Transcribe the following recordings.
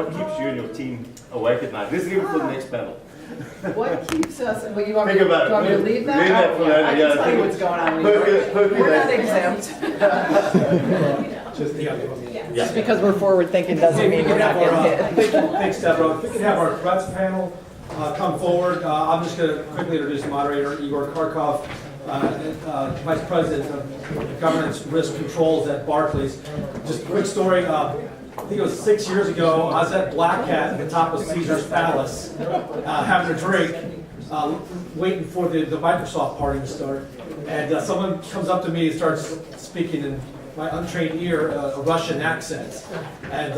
what keeps you and your team awake at night? This is even for the next panel. What keeps us, well, you want me Think to, about it. want me to leave that? Leave that Oh, for yeah, later, I yeah, can tell you think what's going on. We're We're not exempt. Just the other one. Just because we're forward thinking doesn't mean we're not getting hit. Thanks, Deborah. If we could have our threats panel come forward. I'm just going to quickly introduce the moderator, Igor Kharkov, Vice President of Governance Risk Controls at Barclays. Just a quick story. I think it was 6 years ago, I was at Black Cat at the top of Caesar's Palace, having a drink, waiting for the Microsoft party to start. And someone comes up to me and starts speaking in my untrained ear a Russian accent. And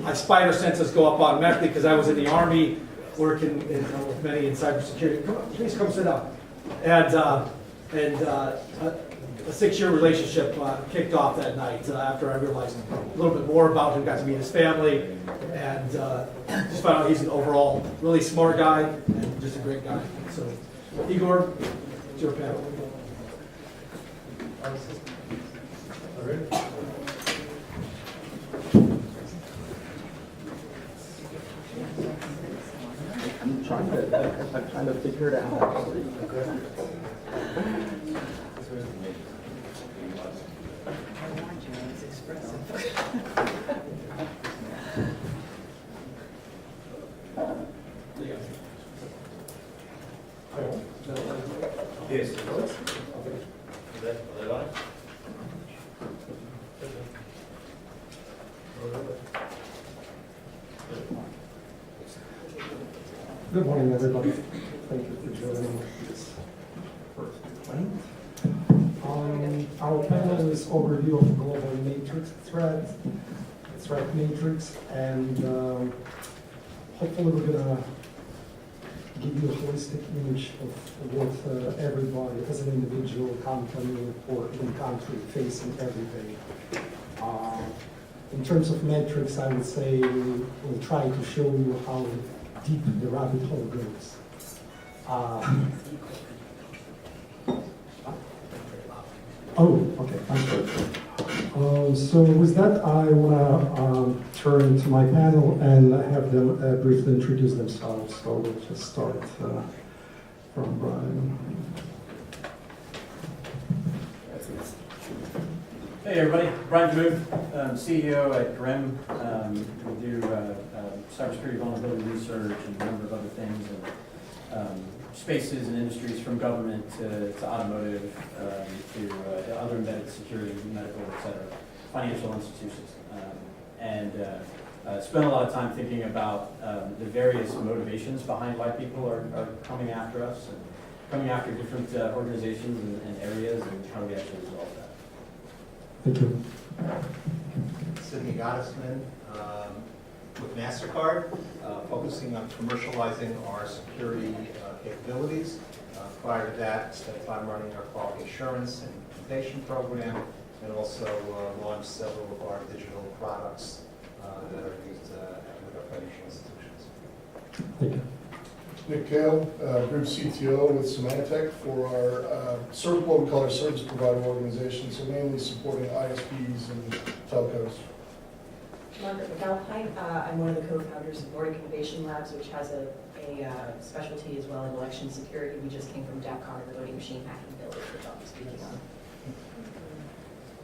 my spider senses go up automatically because I was in the Army working with many in cybersecurity. Please come sit down. And a 6-year relationship kicked off that night after I realized a little bit more about him, got to meet his family, and just found out he's an overall really smart guy and just a great guy. So, Igor, it's your panel. I'm trying to figure it out, actually. Yes. Is that on? Good morning, everybody. Thank you for joining this first point. Our panel is overview of global matrix threat matrix, and hopefully we're gonna give you a holistic image of what everybody, as an individual, company, or in country, facing every day. In terms of metrics, I would say we'll try to show you how deep the rabbit hole goes. Okay, I'm sorry. So with that, I want to turn to my panel and have them briefly introduce themselves. So we'll just start from Brian. Hey everybody, Brian DeMuth, CEO at Grimm. We do cybersecurity vulnerability research and a number of other things, and spaces and industries from government to automotive to other embedded security, medical, et cetera, financial institutions. Spend a lot of time thinking about the various motivations behind why people are coming after us and coming after different organizations and areas, and how do we actually resolve that. Thank you. Sidney Gottesman with Mastercard, focusing on commercializing our security capabilities. Prior to that, spent time running our quality assurance and implementation program, and also launched several of our digital products that are used with our financial institutions. Thank you. Kael, Group CTO with Symantec for our what we call our service provider organization, so mainly supporting ISPs and telcos. Margaret, MacAlpine. I'm one of the co-founders of Nordic Innovation Labs, which has a specialty as well in election security. We just came from DEFCON, the voting machine hacking village, which I'll be speaking on.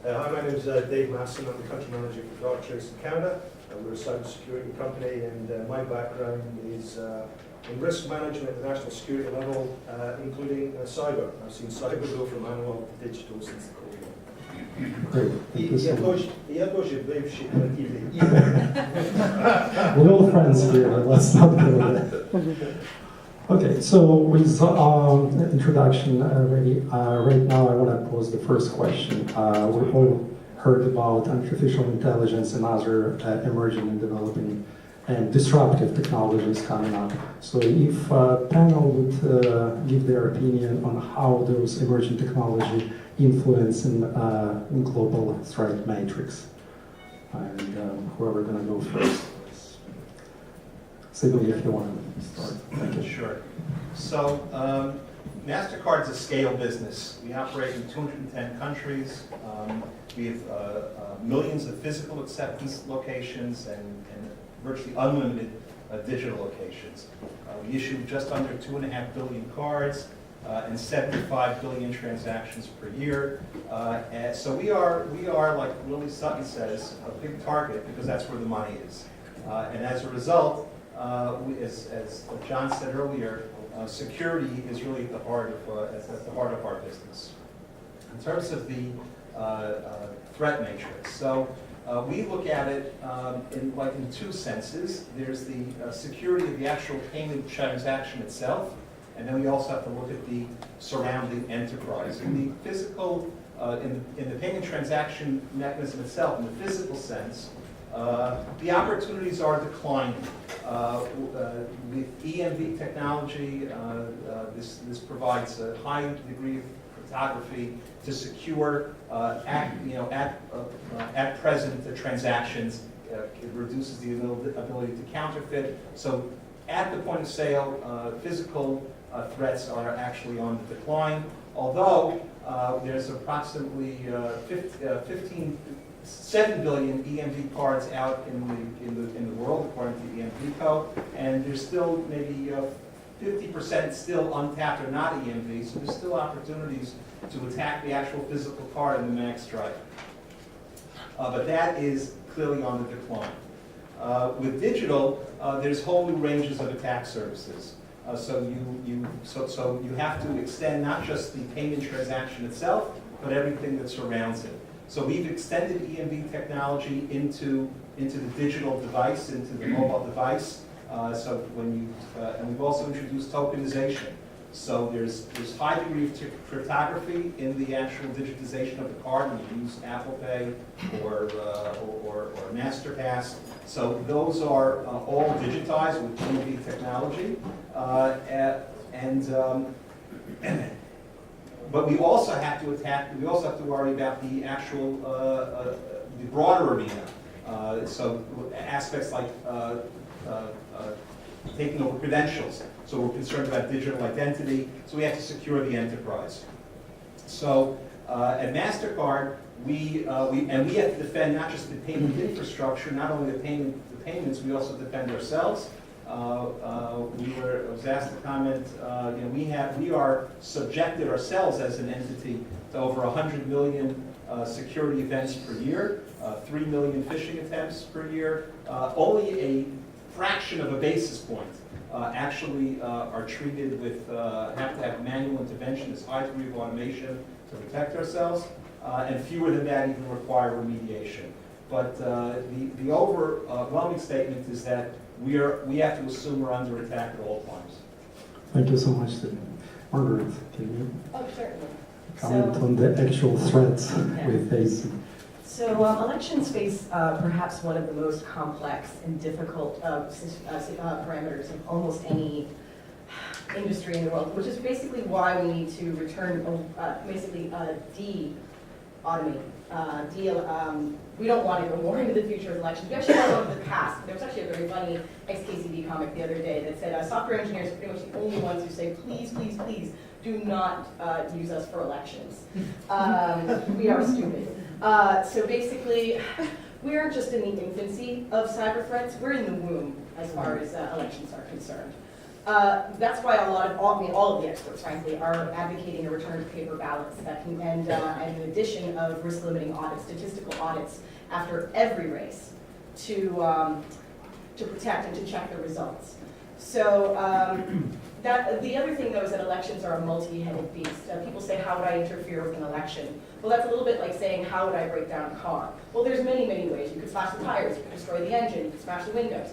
Hi, my name is Dave Masson. I'm the country manager for Darktrace in Canada. We're a cybersecurity company, and my background is in risk management at the national security level, including cyber. I've seen cyber go from analog to digital since the COVID. Great. Я тоже бывший коллективный. We're all friends here, but let's not go there. Okay, so with introduction ready, right now I want to pose the first question. We all heard about artificial intelligence and other emerging and developing and disruptive technologies coming up. So if a panel would give their opinion on how those emerging technology influence in global threat matrix. And whoever gonna go first. Sidney, if you want to start. Thank you. Sure. So Mastercard's a scale business. We operate in 210 countries. We have millions of physical acceptance locations and virtually unlimited digital locations. We issue just under 2.5 billion cards and 75 billion transactions per year. And so we are, like Willie Sutton says, a big target because that's where the money is. And as a result, as John said earlier, security is really at the heart of our business. In terms of the threat matrix, so we look at it in two senses. There's the security of the actual payment transaction itself, and then we also have to look at the surrounding enterprise. In the physical, in the payment transaction mechanism itself, in the physical sense, the opportunities are declining. With EMV technology, this provides a high degree of cryptography to secure at present the transactions. It reduces the ability to counterfeit. So at the point of sale, physical threats are actually on the decline, although there's approximately 7 billion EMV cards out in the world, according to EMVCo, and there's still maybe 50% still untapped or not EMV, so there's still opportunities to attack the actual physical card in the mag strike. But that is clearly on the decline. With digital, there's whole new ranges of attack surfaces. So you have to extend not just the payment transaction itself, but everything that surrounds it. So we've extended EMV technology into the digital device, into the mobile device. And we've also introduced tokenization. So there's high degree of cryptography in the actual digitization of the card when you use Apple Pay or Mastercard. So those are all digitized with EMV technology. But we also have to worry about the actual, the broader arena. So aspects like taking over credentials. So we're concerned about digital identity, so we have to secure the enterprise. So at Mastercard, we have to defend not just the payment infrastructure, not only the payments, we also defend ourselves. I was asked to comment, we are subjected ourselves as an entity to over 100 million security events per year, 3 million phishing attempts per year. Only a fraction of a basis point actually are treated with, have to have manual intervention, this high degree of automation to protect ourselves, and fewer than that even require remediation. But the overwhelming statement is that we have to assume we're under attack at all times. Thank you so much, Sidney. Margaret, can you Certainly. comment on the actual threats we face? So elections face perhaps one of the most complex and difficult parameters of almost any industry in the world, which is basically why we need to return, de-automate. We don't want to go more into the future of elections. We actually want to go into the past. There was actually a very funny XKCD comic the other day that said software engineers are pretty much the only ones who say, please, please, please, do not use us for elections. We are stupid. So basically, we aren't just in the infancy of cyber threats, we're in the womb as far as elections are concerned. That's why all of the experts, frankly, are advocating a return to paper ballots that can end an addition of risk limiting audits, statistical audits after every race to protect and to check the results. So the other thing though is that elections are a multi-headed beast. People say, how would I interfere with an election? Well, that's a little bit like saying, how would I break down a car? Well, there's many, many ways. You could slash the tires, you could destroy the engine, you could smash the windows.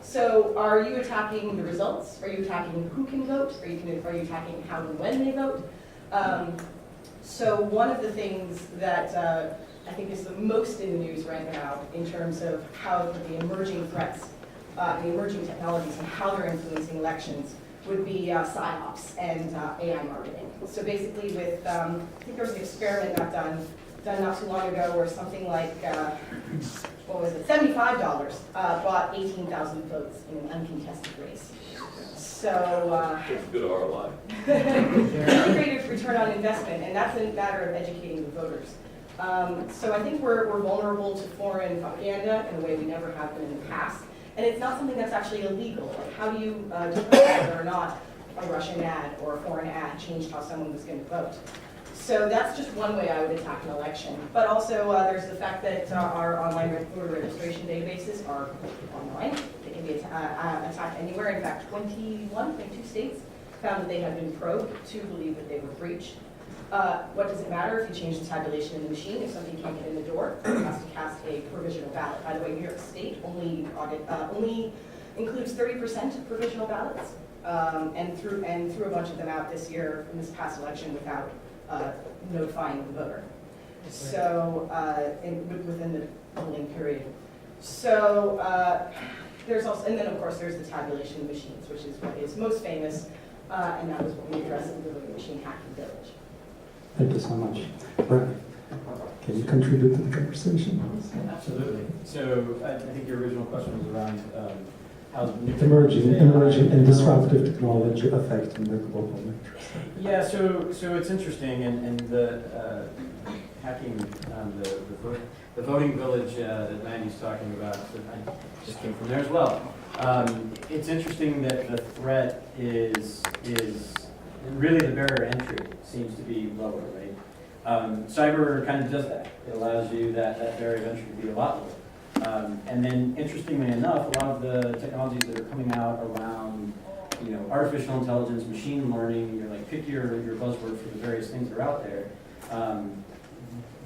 So are you attacking the results? Are you attacking who can vote? Are you attacking how and when they vote? So one of the things that I think is the most in the news right now in terms of how the emerging threats, the emerging technologies and how they're influencing elections would be PsyOps and AI marketing. So basically with, I think there was an experiment done not too long ago where something like, what was it, $75 bought 18,000 votes in an uncontested race. So It's a good ROI. really great return on investment, and that's a matter of educating the voters. So I think we're vulnerable to foreign propaganda in a way we never have been in the past. And it's not something that's actually illegal. Like, how do you determine whether or not a Russian ad or a foreign ad changed how someone was going to vote? So that's just one way I would attack an election. But also there's the fact that our online voter registration databases are online. They can be attacked anywhere. In fact, 22 states found that they had been probed to believe that they were breached. What does it matter if you change the tabulation in the machine? If somebody can't get in the door, it has to cast a provisional ballot. By the way, New York State only includes 30% of provisional ballots, and threw a bunch of them out this year in this past election without notifying the voter. So within the polling period. So there's also, and then of course there's the tabulation machines, which is what is most famous, and that was what we addressed in the voting machine hacking village. Thank you so much. Brent, can you contribute to the conversation? Absolutely. So I think your original question was around how Emerging and disruptive technology affecting the global matrix. Yeah, so it's interesting, and the hacking the voting village that Mandy's talking about, so I just came from there as well. It's interesting that the threat is really the barrier to entry seems to be lower, right? Cyber kind of does that. It allows you that barrier of entry to be a lot lower. And then, interestingly enough, a lot of the technologies that are coming out around, artificial intelligence, machine learning, pick your buzzword for the various things that are out there.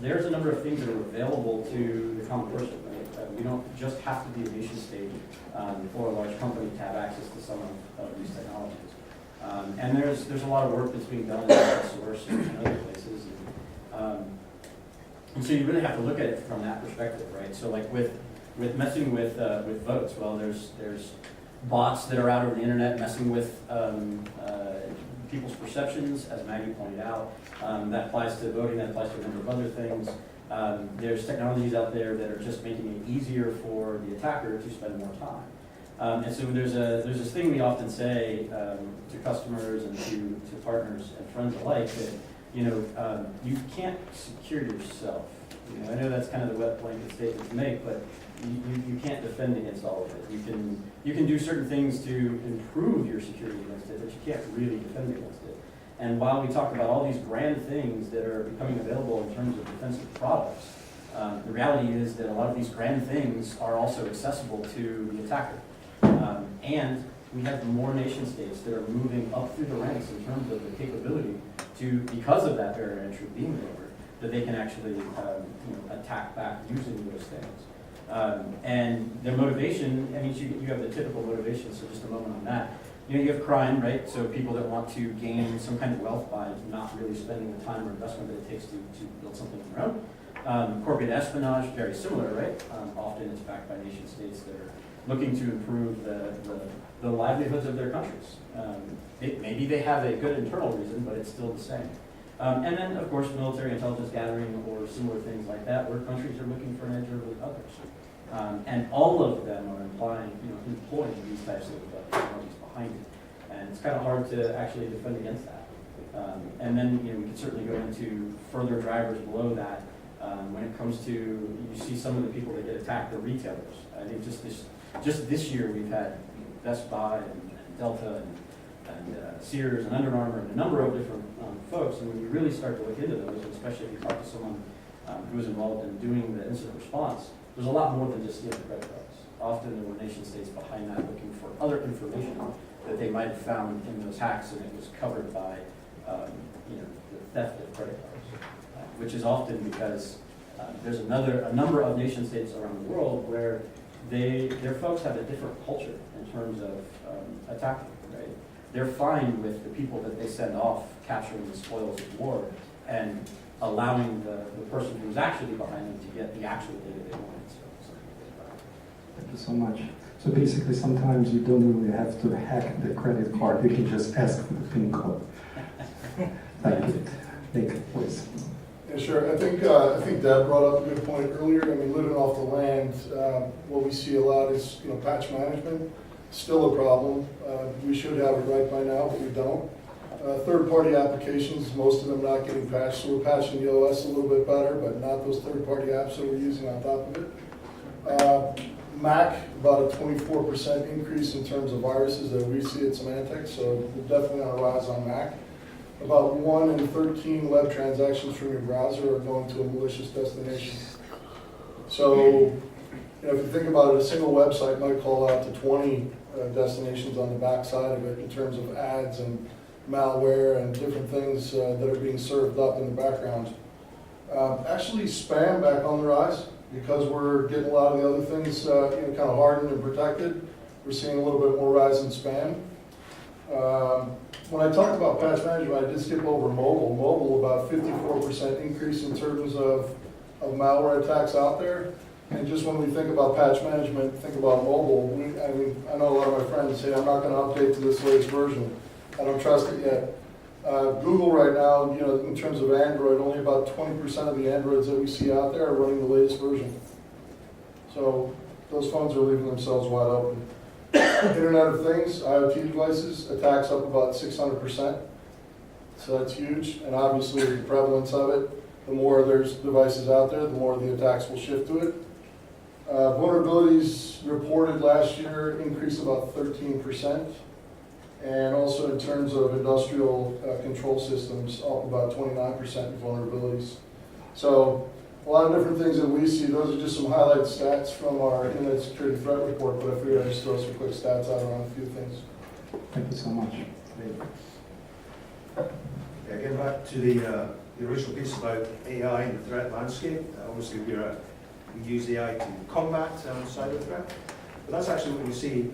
There's a number of things that are available to the common person, right? We don't just have to be a nation state or a large company to have access to some of these technologies. And there's a lot of work that's being done in the source and other places. And so you really have to look at it from that perspective, right? So like with messing with votes, well, there's bots that are out over the internet messing with people's perceptions, as Maggie pointed out. That applies to voting, that applies to a number of other things. There's technologies out there that are just making it easier for the attacker to spend more time. And so there's this thing we often say to customers and to partners and friends alike that you can't secure yourself. I know that's kind of the wet blanket statement to make, but you can't defend against all of it. You can do certain things to improve your security against it, but you can't really defend against it. And while we talk about all these grand things that are becoming available in terms of defensive products, the reality is that a lot of these grand things are also accessible to the attacker. And we have more nation states that are moving up through the ranks in terms of the capability to, because of that barrier to entry being lower, that they can actually attack back using those things. And their motivation, I mean, you have the typical motivation, so just a moment on that. You have crime, right? So people that want to gain some kind of wealth by not really spending the time or investment that it takes to build something of their own. Corporate espionage, very similar, right? Often it's backed by nation states that are looking to improve the livelihoods of their countries. Maybe they have a good internal reason, but it's still the same. And then, of course, military intelligence gathering or similar things like that, where countries are looking for an edge over others. And all of them are employing these types of technologies behind it. And it's kind of hard to actually defend against that. And then, we can certainly go into further drivers below that. When it comes to, you see some of the people that get attacked, they're retailers. I think just this year we've had Best Buy and Delta and Sears and Under Armour and a number of different folks. And when you really start to look into those, especially if you talk to someone who was involved in doing the incident response, there's a lot more than just stealing credit cards. Often there were nation states behind that looking for other information that they might have found in those hacks, and it was covered by the theft of credit cards, which is often because there's a number of nation states around the world where their folks have a different culture in terms of attacking, right? They're fine with the people that they send off capturing the spoils of war and allowing the person who's actually behind them to get the actual data they want. Thank you so much. So basically, sometimes you don't really have to hack the credit card. You can just ask for the PIN code. Thank you. Nick, please. Yeah, sure. I think Deb brought up a good point earlier. I mean, living off the land, what we see a lot is patch management. Still a problem. We should have it right by now, but we don't. Third-party applications, most of them not getting patched, so we're patching the OS a little bit better, but not those third-party apps that we're using on top of it. Mac, about a 24% increase in terms of viruses that we see at Symantec, so we're definitely on a rise on Mac. About 1 in 13 web transactions from your browser are going to a malicious destination. So, if you think about it, a single website might call out to 20 destinations on the back side of it in terms of ads and malware and different things that are being served up in the background. Actually, spam back on the rise because we're getting a lot of the other things kind of hardened and protected. We're seeing a little bit more rise in spam. When I talked about patch management, I did skip over mobile. Mobile, about 54% increase in terms of malware attacks out there. And just when we think about patch management, think about mobile. I know a lot of my friends say, I'm not going to update to this latest version. I don't trust it yet. Google right now, in terms of Android, only about 20% of the Androids that we see out there are running the latest version. So those phones are leaving themselves wide open. Internet of Things, IoT devices, attacks up about 600%. So that's huge. And obviously the prevalence of it, the more there's devices out there, the more the attacks will shift to it. Vulnerabilities reported last year increased about 13%. And also in terms of industrial control systems, up about 29% in vulnerabilities. So a lot of different things that we see. Those are just some highlight stats from our Internet Security Threat Report, but I figured I'd just throw some quick stats out on a few things. Thank you so much. Yeah, getting back to the original piece about AI and the threat landscape, obviously we use AI to combat cyber threat. But that's actually what we see,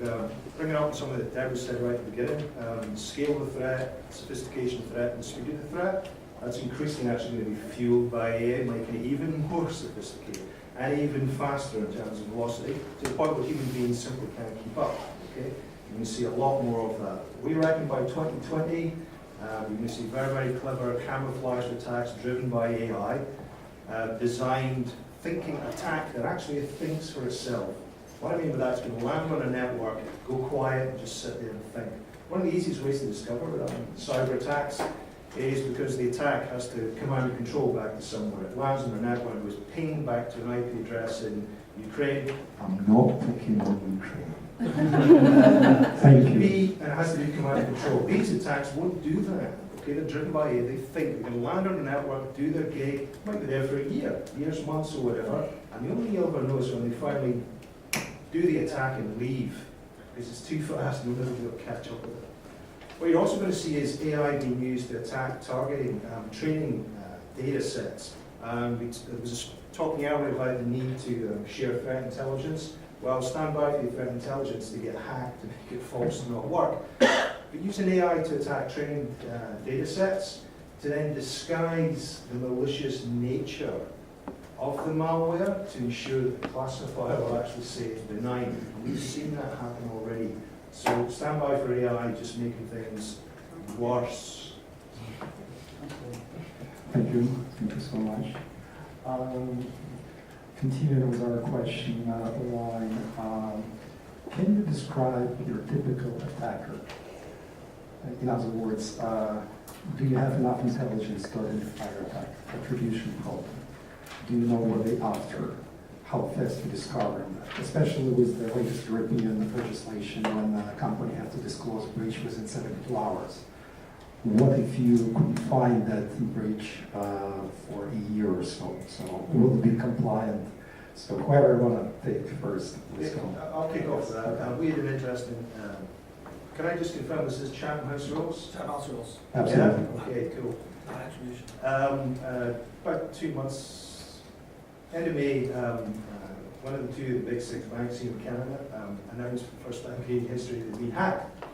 bringing up some of the Deborah said right at the beginning, scale of the threat, sophistication of the threat, and speed of the threat. That's increasingly actually going to be fueled by AI, making it even more sophisticated and even faster in terms of velocity, to the point where human beings simply can't keep up. Okay, you're going to see a lot more of that. We reckon by 2020, we're going to see very, very clever camouflaged attacks driven by AI, designed thinking attack that actually thinks for itself. What I mean by that is going to land on a network, go quiet, and just sit there and think. One of the easiest ways to discover cyber attacks is because the attack has to command and control back to somewhere. It lands on a network and goes pinged back to an IP address in Ukraine. I'm not thinking of Ukraine. Thank you. And it has to be command and control. These attacks won't do that. Okay, they're driven by AI. They think they're going to land on a network, do their gig, might be there for a year, years, months, or whatever. And the only thing you'll ever know is when they finally do the attack and leave, because it's too fast and nobody will catch up with it. What you're also going to see is AI being used to attack targeting, training data sets. I was talking earlier about the need to share threat intelligence. Well, stand by for the threat intelligence to get hacked, to make it false and not work. But using AI to attack training data sets to then disguise the malicious nature of the malware to ensure that the classifier will actually say it's benign. And we've seen that happen already. So stand by for AI just making things worse. Thank you. Thank you so much. Continuing with our question line, can you describe your typical attacker? In other words, do you have enough intelligence to identify your attack attribution problem? Do you know what they're after? How fast you discover them? Especially with the latest European legislation when a company has to disclose breach within 72 hours. What if you couldn't find that breach for a year or so? So will it be compliant? So whoever want to take first, let's go. I'll kick off that. We had an interesting. Can I just confirm this is Chatham House rules? Chatham House rules. Absolutely. Yeah? Okay, cool. Non-attribution. About 2 months. End of May, one of the two of the big 6 banks here in Canada announced for the first time in Canadian history they'd been hacked.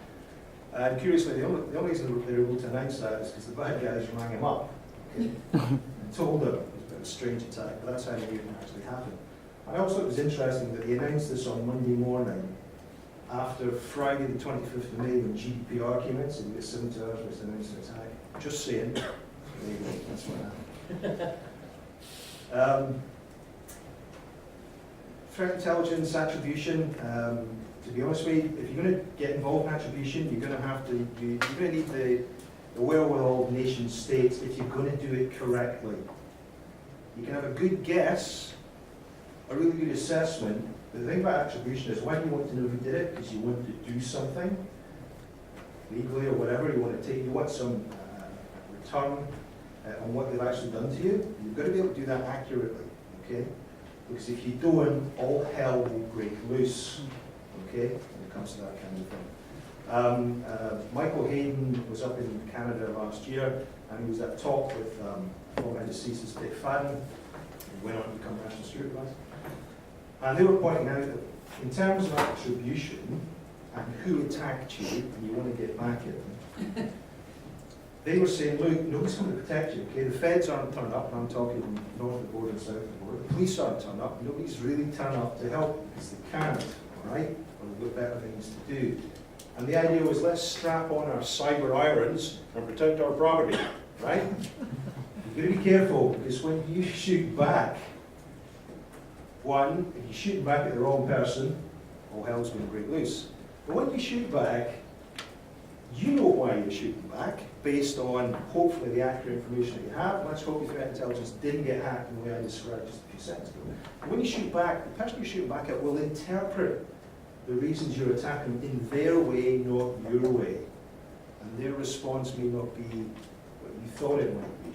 And curiously, the only reason they were able to announce that is because the bad guys rang him up, okay, and told them it was a bit of a strange attack, but that's how they knew it actually happened. I also thought it was interesting that they announced this on Monday morning after Friday the 25th of May when GDPR came in, so we get 70 hours to announce an attack. Just saying. There you go, that's what happened. Threat intelligence attribution, to be honest with you, if you're going to get involved in attribution, you're going to have to, you're going to need the wherewithal of nation states if you're going to do it correctly. You can have a good guess, a really good assessment, but the thing about attribution is when you want to know who did it, because you want to do something, legally or whatever, you want some return on what they've actually done to you, you've got to be able to do that accurately, okay? Because if you don't, all hell will break loose, okay, when it comes to that kind of thing. Michael Hayden was up in Canada last year, and he was at a talk with former deceased Dick Fadden, who went on to become National Security Advisor. And they were pointing out that in terms of attribution and who attacked you, and you want to get back at them, they were saying, look, nobody's going to protect you, okay? The feds aren't turned up, and I'm talking north of the border and south of the border. The police aren't turned up. Nobody's really turned up to help because they can't, all right? Or they've got better things to do. And the idea was, let's strap on our cyber irons and protect our property, right? You've got to be careful, because when you shoot back, one, if you're shooting back at the wrong person, all hell's going to break loose. But when you shoot back, you know why you're shooting back, based on hopefully the accurate information that you have. Let's hope your threat intelligence didn't get hacked in the way I described just a few seconds ago. And when you shoot back, the person you're shooting back at will interpret the reasons you're attacking in their way, not your way. And their response may not be what you thought it might be,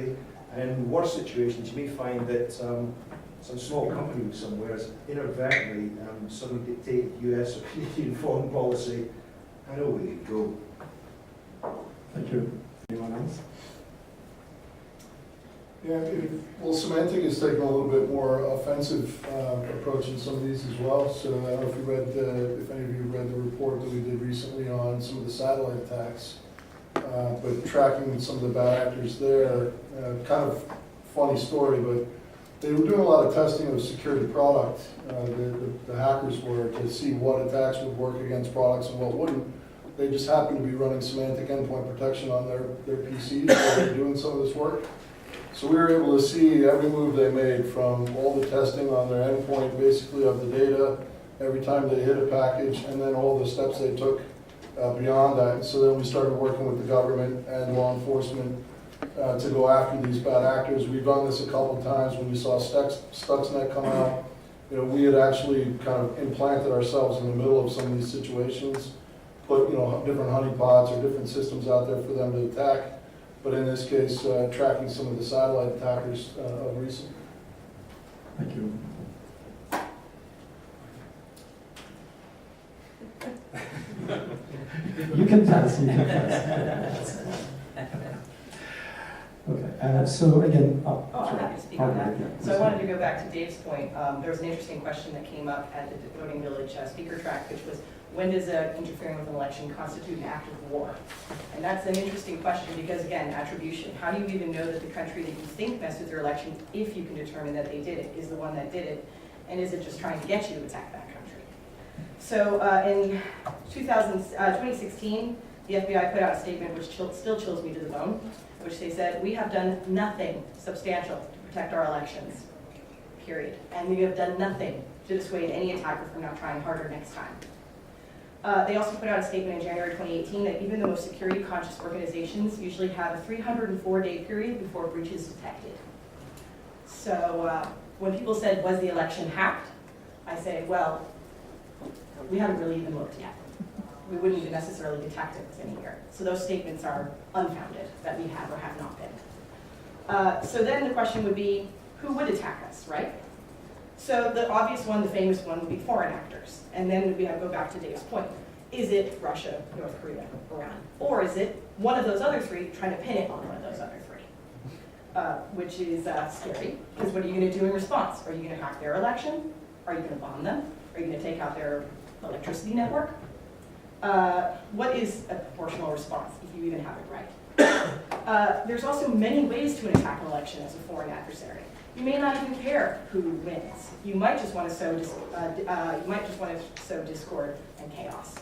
okay? And in worse situations, you may find that some small company somewhere has inadvertently suddenly dictated US or Canadian foreign policy. I know where you go. Thank you. Anyone else? Yeah, well, Symantec is taking a little bit more offensive approach in some of these as well. So I don't know if you read, if any of you read the report that we did recently on some of the satellite attacks, but tracking some of the bad actors there. Kind of funny story, but they were doing a lot of testing of security product. The hackers were to see what attacks would work against products and what wouldn't. They just happened to be running Symantec endpoint protection on their PCs while they were doing some of this work. So we were able to see every move they made, from all the testing on their endpoint, basically of the data, every time they hit a package, and then all the steps they took beyond that. And so then we started working with the government and law enforcement to go after these bad actors. We've done this a couple of times when we saw Stuxnet come out. You know, we had actually kind of implanted ourselves in the middle of some of these situations, put, you know, different honeypots or different systems out there for them to attack. But in this case, tracking some of the satellite attackers of recent. Thank you. You can pass. You can pass. Okay. So again, I'm happy to speak on that. So I wanted to go back to Dave's point. There was an interesting question that came up at the Voting Village speaker track, which was, when does interfering with an election constitute an act of war? And that's an interesting question because, again, attribution. How do you even know that the country that you think messed with your election, if you can determine that they did it, is the one that did it? And is it just trying to get you to attack that country? So in 2016, the FBI put out a statement which still chills me to the bone, which they said, we have done nothing substantial to protect our elections, period. And we have done nothing to dissuade any attacker from not trying harder next time. They also put out a statement in January 2018 that even the most security-conscious organizations usually have a 304-day period before a breach is detected. So when people said, was the election hacked? I say, well, we haven't really even looked yet. We wouldn't even necessarily detect it within a year. So those statements are unfounded, that we have or have not been. So then the question would be, who would attack us, right? So the obvious one, the famous one, would be foreign actors. And then we go back to Dave's point. Is it Russia, North Korea, Iran? Or is it one of those other three trying to pin it on one of those other three? Which is scary, because what are you going to do in response? Are you going to hack their election? Are you going to bomb them? Are you going to take out their electricity network? What is a proportional response, if you even have it right? There's also many ways to attack an election as a foreign adversary. You may not even care who wins. You might just want to sow discord and chaos.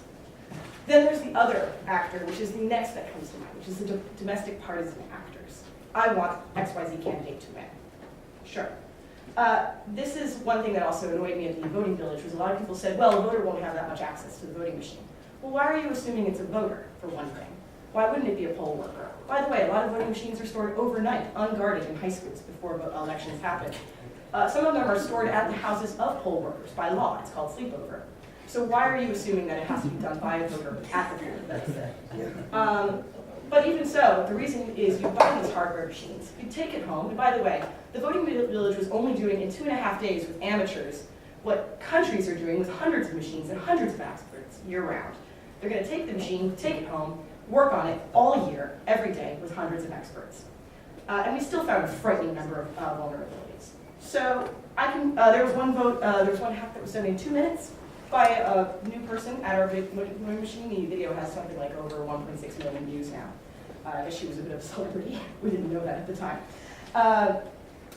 Then there's the other actor, which is the next that comes to mind, which is the domestic partisan actors. I want XYZ candidate to win. Sure. This is one thing that also annoyed me at the voting village, was a lot of people said, well, a voter won't have that much access to the voting machine. Well, why are you assuming it's a voter, for one thing? Why wouldn't it be a poll worker? By the way, a lot of voting machines are stored overnight, unguarded in high schools before elections happen. Some of them are stored at the houses of poll workers by law. It's called sleepover. So why are you assuming that it has to be done by a voter at the polling place? But even so, the reason is you buy these hardware machines, you take it home, and by the way, the voting village was only doing in 2.5 days with amateurs what countries are doing with hundreds of machines and hundreds of experts year-round. They're going to take the machine, take it home, work on it all year, every day, with hundreds of experts. And we still found a frightening number of vulnerabilities. So there was one vote, there was one hack that was done in 2 minutes by a new person at our voting machine. The video has something like over 1.6 million views now. I guess she was a bit of a celebrity. We didn't know that at the time.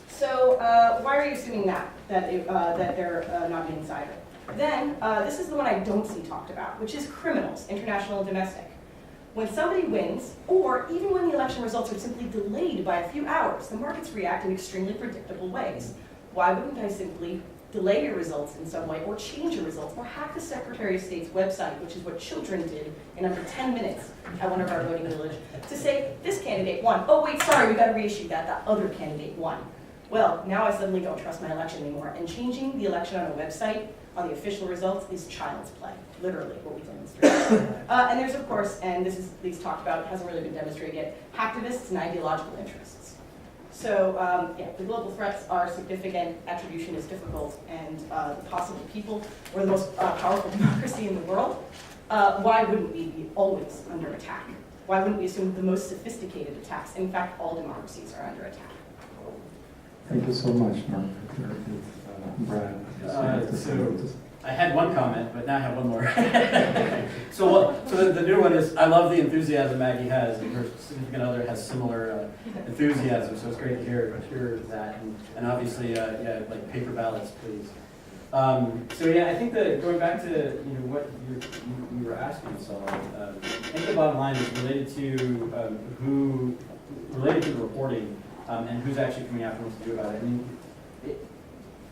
So why are you assuming that they're not an insider? Then, this is the one I don't see talked about, which is criminals, international and domestic. When somebody wins, or even when the election results are simply delayed by a few hours, the markets react in extremely predictable ways. Why wouldn't I simply delay your results in some way, or change your results, or hack the Secretary of State's website, which is what children did in under 10 minutes at one of our voting village, to say, this candidate won. Oh wait, sorry, we gotta reissue that, that other candidate won. Well, now I suddenly don't trust my election anymore, and changing the election on a website, on the official results, is child's play, literally, what we demonstrated. And there's, of course, and this is at least talked about, it hasn't really been demonstrated yet, hacktivists and ideological interests. So, yeah, the global threats are significant, attribution is difficult, and the possible people, we're the most powerful democracy in the world. Why wouldn't we be always under attack? Why wouldn't we assume the most sophisticated attacks? In fact, all democracies are under attack. Thank you so much, Margaret. Brad. So I had one comment, but now I have one more. So the new one is, I love the enthusiasm Maggie has, and her significant other has similar enthusiasm, so it's great to hear that. And obviously, yeah, like paper ballots, please. So yeah, I think that going back to what you were asking, Saul, I think the bottom line is related to the reporting and who's actually coming after what to do about it. I mean,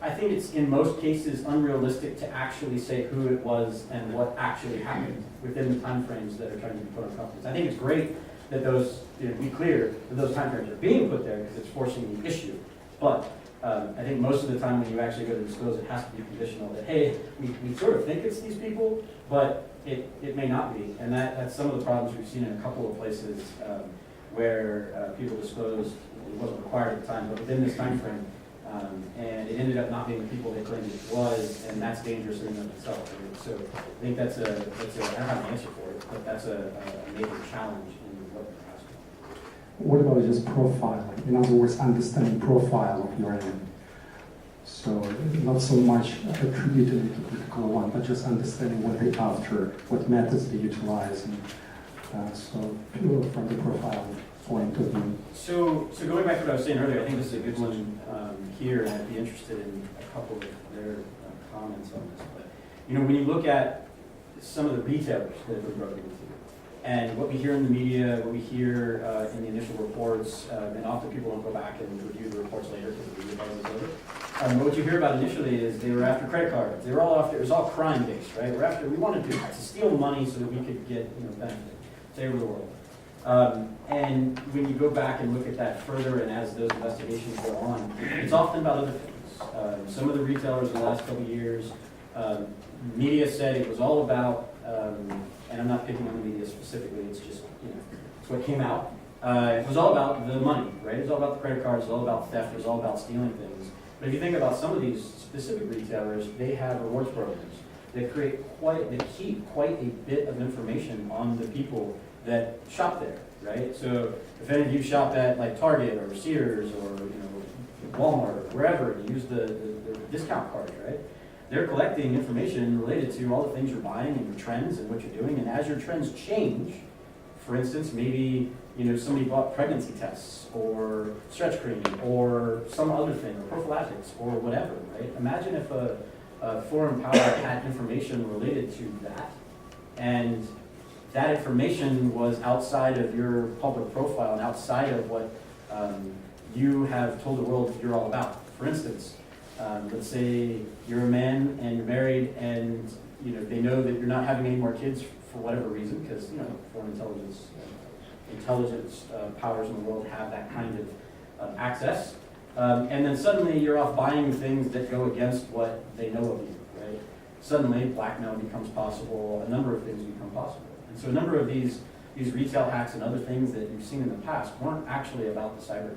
I think it's in most cases unrealistic to actually say who it was and what actually happened within the timeframes that are trying to be put on companies. I think it's great that those, be clear that those timeframes are being put there because it's forcing the issue. But I think most of the time when you actually go to disclose, it has to be conditional that, hey, we sort of think it's these people, but it may not be. And that's some of the problems we've seen in a couple of places where people disclosed it wasn't required at the time, but within this time frame. And it ended up not being the people they claimed it was, and that's dangerous in and of itself. So I think that's I don't have an answer for it, but that's a major challenge in what you're asking. What about just profiling? In other words, understanding profile of your enemy. So not so much attributing it to a particular one, but just understanding what they're after, what methods they utilize, and so pure from the profiling point of view. So going back to what I was saying earlier, I think this is a good one here, and I'd be interested in a couple of their comments on this. But when you look at some of the retailers that have been broken into, and what we hear in the media, what we hear in the initial reports, and often people don't go back and review the reports later because the media is over. But what you hear about initially is they were after credit cards. They were all after, it was all crime based, right? We wanted to steal money so that we could get benefit, take over the world. And when you go back and look at that further, and as those investigations go on, it's often about other things. Some of the retailers in the last couple of years, media said it was all about, and I'm not picking on the media specifically, it's just, it's what came out. It was all about the money, right? It was all about the credit cards, it was all about theft, it was all about stealing things. But if you think about some of these specific retailers, they have rewards programs that keep quite a bit of information on the people that shop there, right? So if any of you shop at like Target or Sears or Walmart or wherever, and use the discount cards, right? They're collecting information related to all the things you're buying and your trends and what you're doing. And as your trends change, for instance, maybe somebody bought pregnancy tests or stretch cream or some other thing or prophylactics or whatever, right? Imagine if a foreign power had information related to that, and that information was outside of your public profile and outside of what you have told the world you're all about. For instance, let's say you're a man and you're married, and they know that you're not having any more kids for whatever reason, because foreign intelligence intelligence powers in the world have that kind of access. And then suddenly you're off buying things that go against what they know of you, right? Suddenly blackmail becomes possible, a number of things become possible. And so a number of these retail hacks and other things that you've seen in the past weren't actually about the cybercrime.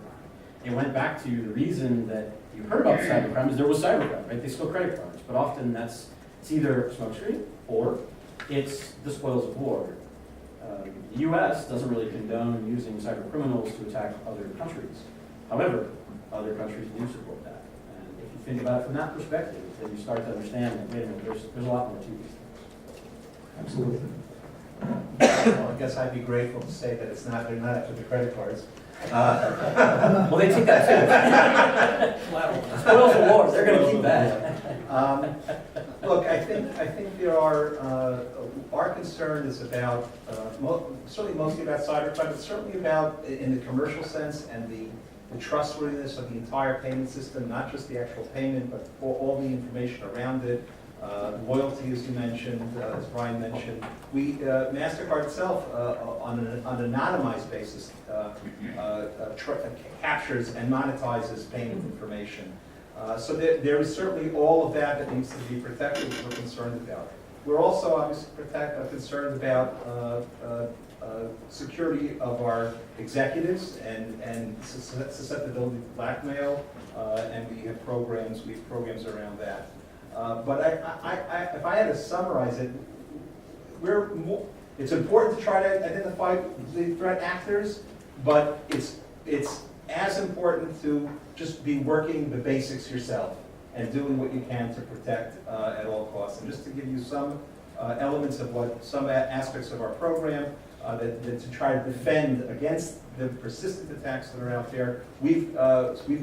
It went back to the reason that you heard about the cybercrime is there was cybercrime, right? They stole credit cards, but often it's either smokescreen or it's the spoils of war. The U.S. doesn't really condone using cyber criminals to attack other countries. However, other countries do support that. And if you think about it from that perspective, then you start to understand that, wait a minute, there's a lot more to these things. Absolutely. Well, I guess I'd be grateful to say that they're not after the credit cards. Well, they take that too. Spoils of war, they're going to keep that. Look, I think there are, our concern is about, certainly mostly about cybercrime, but certainly about, in the commercial sense, and the trustworthiness of the entire payment system, not just the actual payment, but all the information around it. Loyalty, as you mentioned, as Brian mentioned. Mastercard itself, on an anonymized basis, captures and monetizes payment information. So there is certainly all of that needs to be protected, which we're concerned about. We're also obviously concerned about security of our executives and susceptibility to blackmail, and we have programs around that. But if I had to summarize it, it's important to try to identify the threat actors, but it's as important to just be working the basics yourself and doing what you can to protect at all costs. And just to give you some elements of some aspects of our program that to try to defend against the persistent attacks that are out there, we've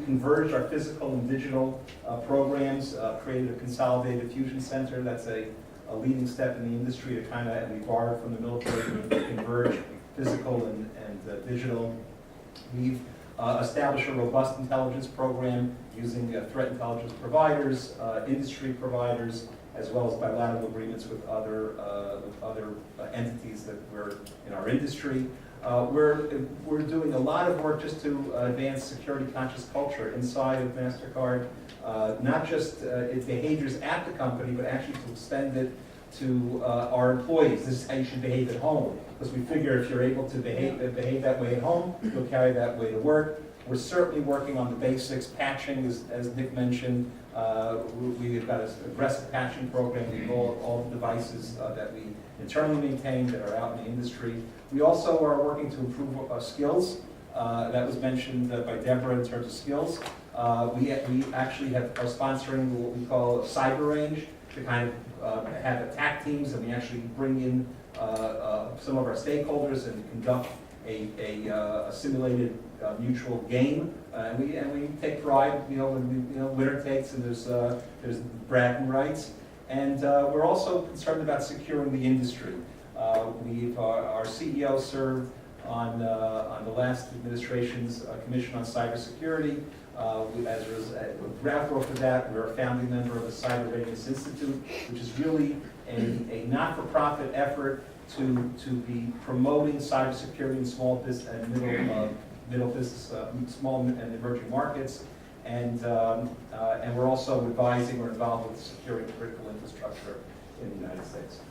converged our physical and digital programs, created a consolidated fusion center. That's a leading step in the industry to and we borrowed from the military to converge physical and digital. We've established a robust intelligence program using threat intelligence providers, industry providers, as well as bilateral agreements with other entities that were in our industry. We're doing a lot of work just to advance security conscious culture inside of Mastercard, not just its behaviors at the company, but actually to extend it to our employees. This is how you should behave at home, because we figure if you're able to behave that way at home, you'll carry that way to work. We're certainly working on the basics, patching, as Nick mentioned. We've got an aggressive patching program. We have all the devices that we internally maintain that are out in the industry. We also are working to improve skills. That was mentioned by Deborah in terms of skills. We actually are sponsoring what we call Cyber Range to kind of have attack teams, and we actually bring in some of our stakeholders and conduct a simulated mutual game. And we take pride, when winner takes, and there's bragging rights. And we're also concerned about securing the industry. Our CEO served on the last administration's Commission on Cybersecurity. As a graphical for that, we're a founding member of the Cyber Readiness Institute, which is really a not-for-profit effort to be promoting cybersecurity in small business and middle business, small and emerging markets, and we're also advising or involved with securing critical infrastructure in the United States.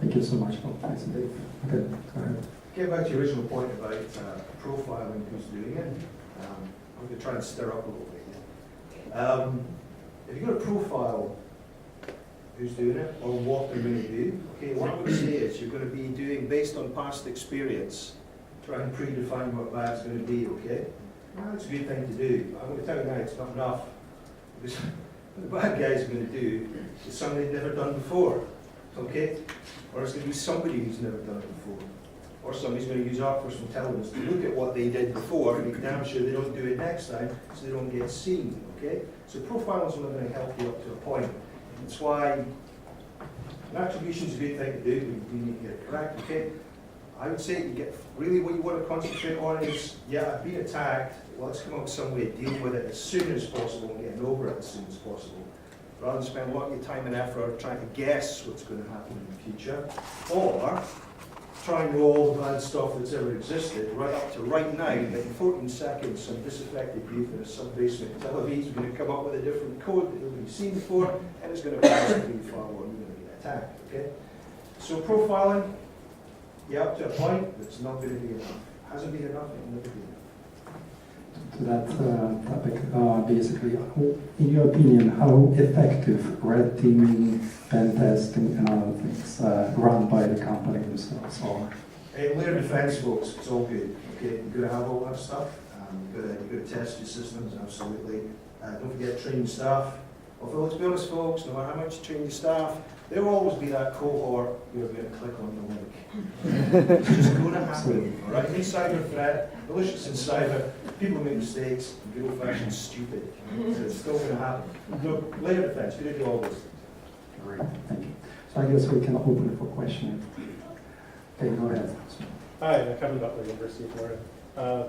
Thank you so much. Thanks, Dave. Okay, go ahead. Getting back to your original point about profiling who's doing it, I'm going to try and stir up a little bit here. If you're going to profile who's doing it or what they're going to do, okay, what I'm going to say is you're going to be doing, based on past experience, try and predefine what bad's going to be, okay? Well, it's a good thing to do. I'm going to tell you now it's not enough. Because what the bad guy's going to do is something they've never done before, okay? Or it's going to be somebody who's never done it before. Or somebody's going to use artificial intelligence to look at what they did before and be damn sure they don't do it next time so they don't get seen, okay? So profiling is only going to help you up to a point. That's why an attribution is a good thing to do, but you need to get it correct, okay? I would say really what you want to concentrate on is, yeah, I've been attacked, well, let's come up with some way to deal with it as soon as possible and getting over it as soon as possible. Rather than spend a lot of your time and effort trying to guess what's going to happen in the future. Or try and know all the bad stuff that's ever existed, right up to right now, that in 14 seconds, some disaffected youth in a sub-basement in Tel Aviv is going to come up with a different code that nobody's seen before, and it's going to cause a big firewall and you're going to get attacked, okay? So profiling, yeah, up to a point, but it's not going to be enough. Hasn't been enough, it will never be enough. To that topic, basically, in your opinion, how effective red teaming, pen testing, and other things run by the company themselves are? Layer defense, folks, it's all good. Okay, you've got to have all that stuff. You've got to test your systems, absolutely. Don't forget train your staff. Although let's be honest, folks, no matter how much you train your staff, there will always be that cohort who are going to click on the link. It's just going to happen, all right? Any cyber threat, malicious in cyber, people make mistakes, good old-fashioned stupid. So it's still going to happen. No, layer defense, we do all those things. Great, thank you. So I guess we can open it for questions. Okay, go ahead. Hi, Kevin Butler, University of Florida.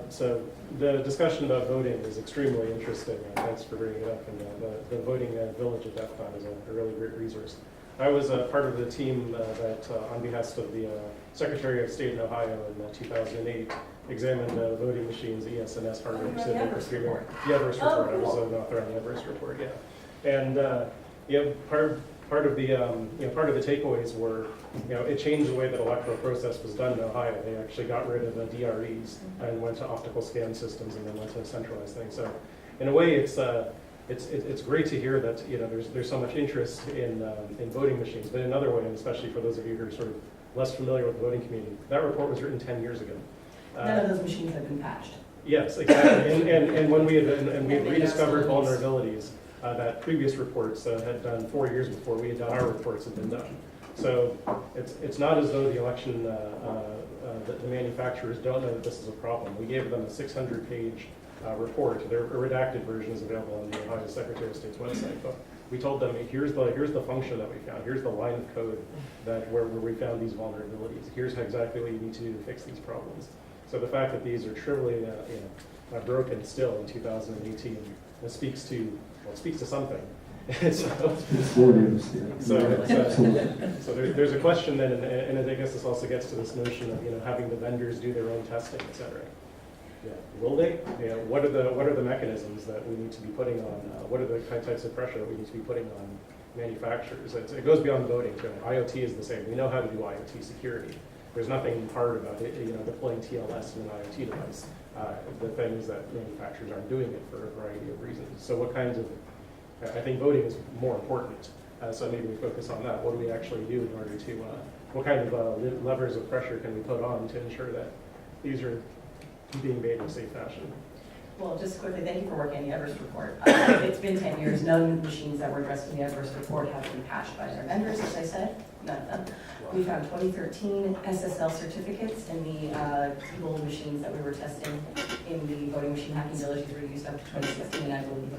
So the discussion about voting is extremely interesting. Thanks for bringing it up. And the voting village at DEFCON is a really great resource. I was part of the team that, on behalf of the Secretary of State in Ohio in 2008, examined voting machines, ES&S hardware. The Everest report. The Everest Oh, report. cool. I was an author on the Everest report. Yeah, and part of the takeaways were, it changed the way that electoral process was done in Ohio. They actually got rid of the DREs and went to optical scan systems and then went to centralized things. So, in a way, it's great to hear that there's so much interest in voting machines. But in another way, and especially for those of you who are sort of less familiar with the voting community, that report was written 10 years ago. None of those machines have been patched. Yes, exactly. and when we had rediscovered vulnerabilities that previous reports had done 4 years before we had done our reports had been done. So it's not as though the election the manufacturers don't know that this is a problem. We gave them a 600-page report. Their redacted version is available on the Ohio Secretary of State's website. But we told them, here's the function that we found. Here's the line of code where we found these vulnerabilities. Here's exactly what you need to do to fix these problems. So the fact that these are trivially broken still in 2018 speaks to something. So there's a question then, and I guess this also gets to this notion of having the vendors do their own testing, et cetera. Yeah, will they? What are the mechanisms that we need to be putting on? What are the types of pressure that we need to be putting on manufacturers? It goes beyond voting. IoT is the same. We know how to do IoT security. There's nothing hard about it. Deploying TLS in an IoT device. The thing is that manufacturers aren't doing it for a variety of reasons. So what kinds of I think voting is more important, so maybe we focus on that. What do we actually do in order to, what kind of levers of pressure can we put on to ensure that these are being made in a safe fashion? Well, just quickly, thank you for working on the Everest report. It's been 10 years. None of the machines that were addressed in the Everest report have been patched by their vendors, as I said. None of them. We found 2013 SSL certificates in the people machines that we were testing in the voting machine hacking villages were used up to 2016, I believe.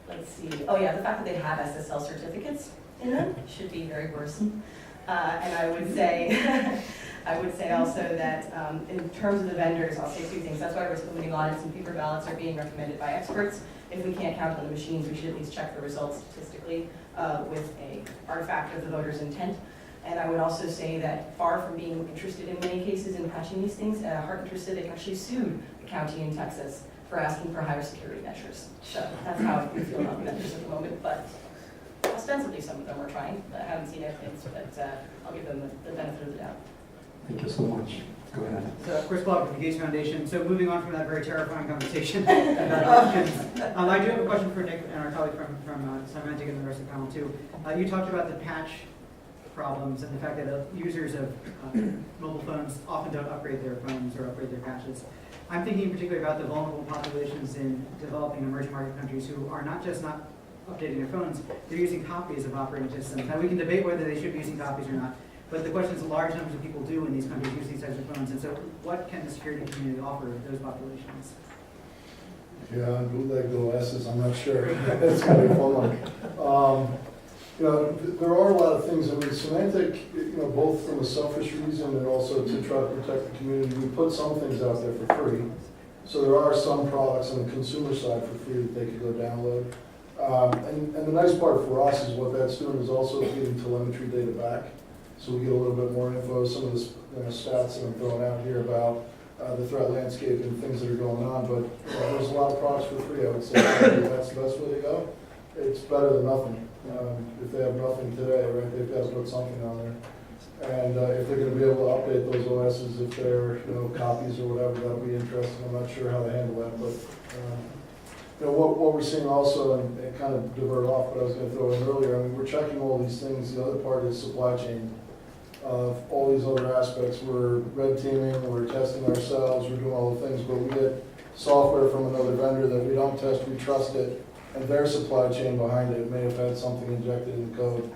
Let's see. Oh yeah, the fact that they have SSL certificates in them should be very worrisome. And I would say also that in terms of the vendors, I'll say two things. That's why risk limiting audits and paper ballots are being recommended by experts. If we can't count on the machines, we should at least check the results statistically with an artifact of the voter's intent. And I would also say that far from being interested in many cases in patching these things, Heartland Civic actually sued the county in Texas for asking for higher security measures. So that's how we feel about vendors at the moment, but ostensibly some of them are trying. I haven't seen evidence, but I'll give them the benefit of the doubt. Thank you so much. Go ahead. So, Chris Block from the Gates Foundation. So moving on from that very terrifying conversation about elections, I do have a question for Nick and our colleague from Symantec and the rest of the panel too. You talked about the patch problems and the fact that the users of mobile phones often don't upgrade their phones or upgrade their patches. I'm thinking particularly about the vulnerable populations in developing and emerging market countries who are not just not updating their phones, they're using copies of operating systems. Now we can debate whether they should be using copies or not, but the question is large numbers of people do in these countries use these types of phones, and so what can the security community offer those populations? Yeah, on bootleg OSs, I'm not sure. It's kind of fun. There are a lot of things. I mean, Symantec, both from a selfish reason and also to try to protect the community, we put some things out there for free. So there are some products on the consumer side for free that they could go download. And the nice part for us is what that's doing is also feeding telemetry data back. so we get a little bit more info. Some of the stats that I'm throwing out here about the threat landscape and things that are going on, but there's a lot of products for free, I would say. That's the best way to go. It's better than nothing. If they have nothing today, right, they've got to put something on there. And if they're going to be able to update those OSs, if they're copies or whatever, that'll be interesting. I'm not sure how to handle that, but what we're seeing also, and it kind of divert off what I was going to throw in earlier. I mean, we're checking all these things. The other part is supply chain. Of all these other aspects, we're red teaming, we're testing ourselves, we're doing all the things, but we get software from another vendor that we don't test, we trust it, and their supply chain behind it may have had something injected in the code.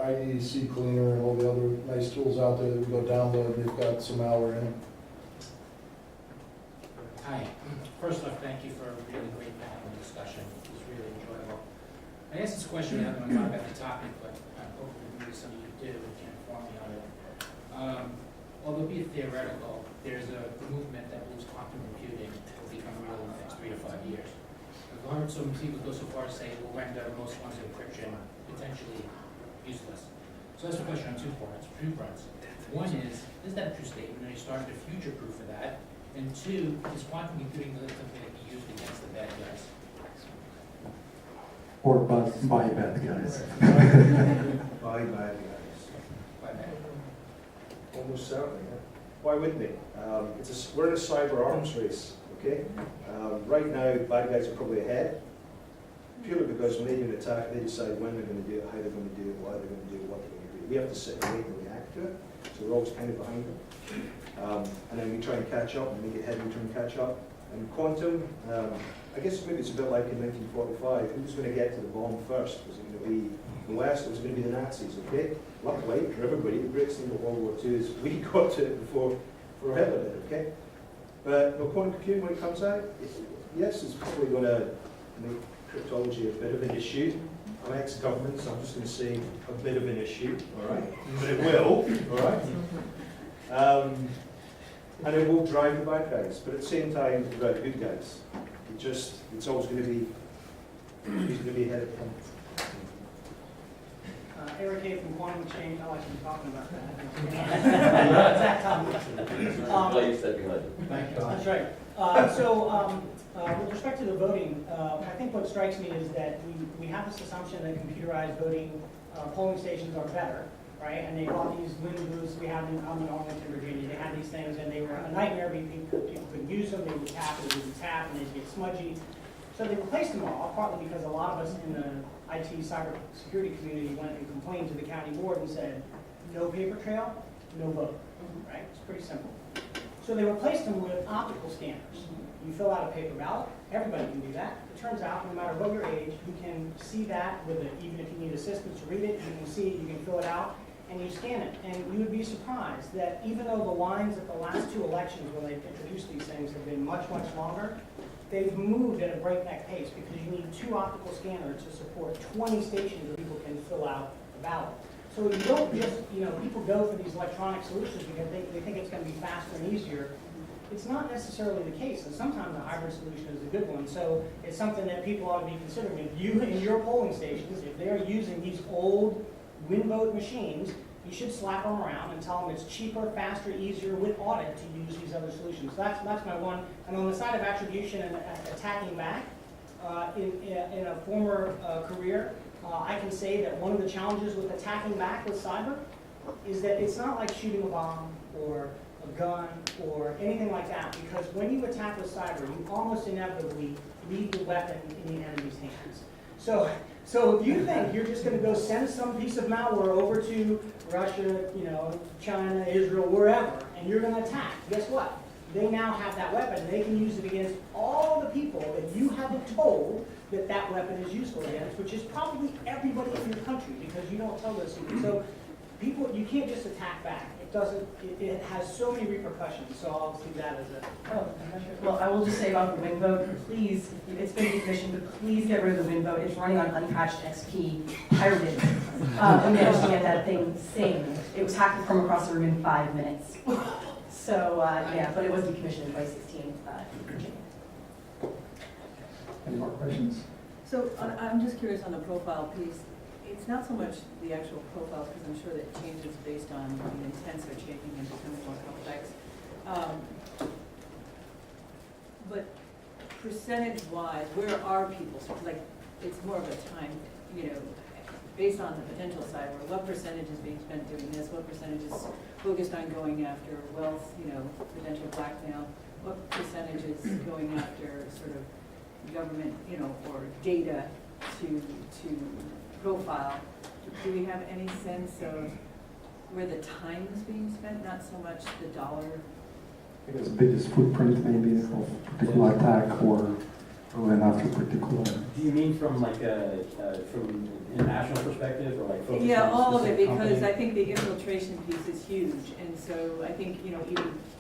i.e. C Cleaner and all the other nice tools out there that we go download, and they've got some malware in them. Hi. First off, thank you for a really great panel discussion. It was really enjoyable. I asked this question, I don't know a lot about the topic, but hopefully maybe some of you do and can inform me on it. Although be it theoretical, there's a movement that believes quantum computing will become real in the next 3 to 5 years. I've heard some people go so far as say it will render most forms of encryption potentially useless. So that's a question on two fronts. One is that a true statement? Are you starting to future-proof for that? And two, is quantum computing something that can be used against the bad guys? Or by bad guys. By bad guys. By bad. Almost certainly, yeah. Why wouldn't they? We're in a cyber arms race, okay? Right now, bad guys are probably ahead, purely because when they do an attack, they decide when they're going to do it, how they're going to do it, why they're going to do it, what they're going to do. We have to sit and wait and react to it, so we're always kind of behind them. And then we try and catch up, and we get ahead and we try and catch up. And quantum, I guess maybe it's a bit like in 1945. Who was going to get to the bomb first? Was it going to be the West, or was it going to be the Nazis? Okay. Luckily for everybody, the great thing about World War II is we got to it before Hitler did. Okay. But quantum computing, when it comes out, yes, it's probably going to make cryptology a bit of an issue. I'm ex-government, so I'm just going to say a bit of an issue. All right. But it will. All right. And it will drive the bad guys, but at the same time, it will drive the good guys. It's always going to be, who's going to be ahead of them. Eric K. from Quantum Change, I like you talking about that. Exact topic. Thank you. That's right. So with respect to the voting, I think what strikes me is that we have this assumption that computerized voting polling stations are better. Right, and they bought these wind booths we have in Arlington, Virginia. They had these things, and they were a nightmare. People couldn't use them. They would tap, and they would tap, and they'd get smudgy. So they replaced them all, partly because a lot of us in the IT cybersecurity community went and complained to the county board and said, no paper trail, no vote. Right? It's pretty simple. So they replaced them with optical scanners. You fill out a paper ballot. Everybody can do that. It turns out, no matter what your age, you can see that with it. Even if you need assistance to read it, you can see it, you can fill it out. And you scan it, and you would be surprised that even though the lines at the last 2 elections when they've introduced these things have been much, much longer, they've moved at a breakneck pace because you need 2 optical scanners to support 20 stations where people can fill out the ballot. So you don't just, people go for these electronic solutions because they think it's going to be faster and easier. It's not necessarily the case, and sometimes a hybrid solution is a good one. So it's something that people ought to be considering. If you, in your polling stations, if they're using these old WinVote machines, you should slap them around and tell them it's cheaper, faster, easier with audit to use these other solutions. So that's my one. And on the side of attribution and attacking back, in a former career, I can say that one of the challenges with attacking back with cyber is that it's not like shooting a bomb or a gun or anything like that, because when you attack with cyber, you almost inevitably leave the weapon in the enemy's hands. So if you think you're just going to go send some piece of malware over to Russia, China, Israel, wherever, and you're going to attack, guess what? They now have that weapon, and they can use it against all the people that you haven't told that that weapon is useful against, which is probably everybody in your country, because you don't tell those people. So people, you can't just attack back. It has so many repercussions, so I'll see that as a... Well, I will just say about the WinVote, please, it's been decommissioned, but please get rid of the WinVote. It's running on unpatched XP, pirated. We managed to get that thing sing. It was hacked from across the room in 5 minutes. So, yeah, but it was decommissioned in 2016. Any more questions? So I'm just curious on the profile piece. it's not so much the actual profiles, because I'm sure that changes based on the intents are changing and becoming more complex. But percentage-wise, where are people, like, it's more of a time, based on the potential cyber, what percentage is being spent doing this, what percentage is focused on going after wealth, potential blackmail, what percentage is going after sort of government, or data to profile. Do we have any sense of where the time is being spent, not so much the dollar? As biggest footprint maybe of particular attack or going after particular. Do you mean from like from international perspective or like focused Yeah, on all of it, specific because company? I think the infiltration piece is huge, and so I think, even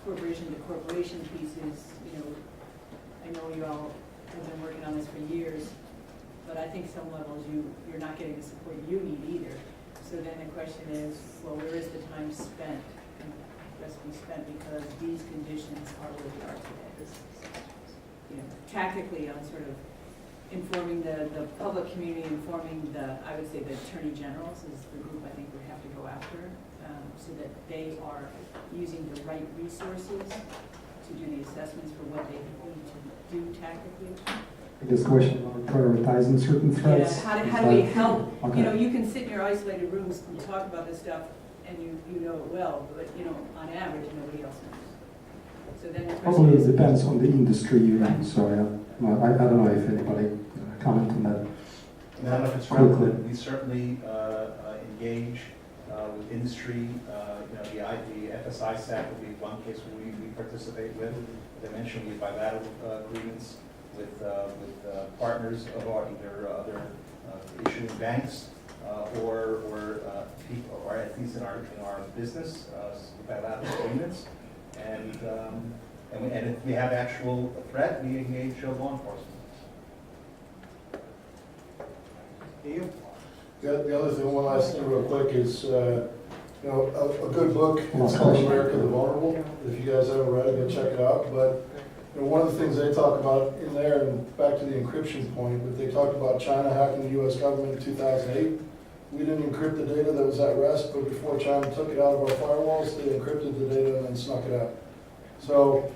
corporation to corporation pieces, I know you all have been working on this for years, but I think some levels you're not getting the support you need either. So then the question is, well, where is the time spent? And it must be spent because these conditions are where we are today. Tactically on sort of informing the public community, informing I would say the attorney generals is the group I think we have to go after, so that they are using the right resources to do the assessments for what they need to do tactically. I guess question about prioritizing certain threats. Yeah, how do we help? Okay. You can sit in your isolated rooms and talk about this stuff, and you know it well, but on average, nobody else knows. So then the question Probably is, it depends on the industry you're in, so I don't know if anybody comment on that. I don't know if it's Quickly. relevant. We certainly engage with industry. The FSI stack would be one case where we participate with. As I mentioned, we have bilateral agreements with partners of either other issuing banks or people, or at least in our business, bilateral agreements. And if we have actual threat, we engage law enforcement. You? The other thing, one last thing real quick is, a good book, it's called America the Vulnerable. If you guys haven't read it, go check it out. But one of the things they talk about in there, and back to the encryption point, but they talked about China hacking the US government in 2008. We didn't encrypt the data that was at rest, but before China took it out of our firewalls, they encrypted the data and then snuck it out. So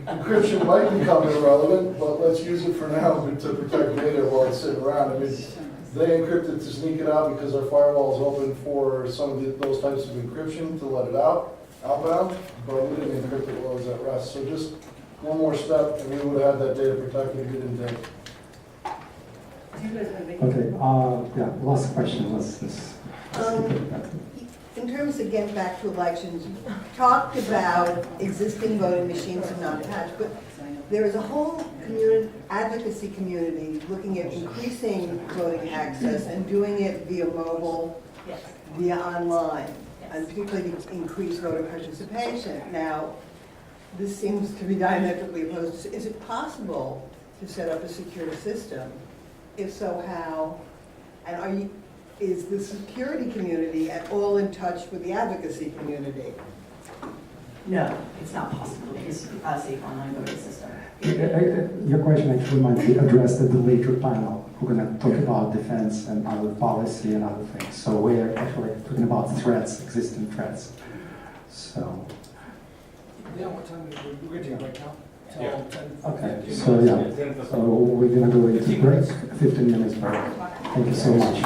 encryption might become irrelevant, but let's use it for now to protect data while it's sitting around. I mean, they encrypted to sneak it out because our firewall is open for some of those types of encryption to let it outbound, but we didn't encrypt it while it was at rest. So just one more step, and we would have had that data protected good and day. Okay, last question. Let's in terms of getting back to elections, you talked about existing voting machines and not patched, but there is a whole advocacy community looking at increasing voting access and doing it via mobile, via online, and particularly to increase voter participation. Now, this seems to be diametrically opposed. Is it possible to set up a secure system? If so, how? And is the security community at all in touch with the advocacy community? No, it's not possible to use a safe online voting system. Your question actually might be addressed at the later panel. We're going to talk about defense and other policy and other things. So we're actually talking about threats, existing threats. So. Yeah, what time we're going to right now? Okay, so we're going to go into break, 15 minutes break. Thank you so much.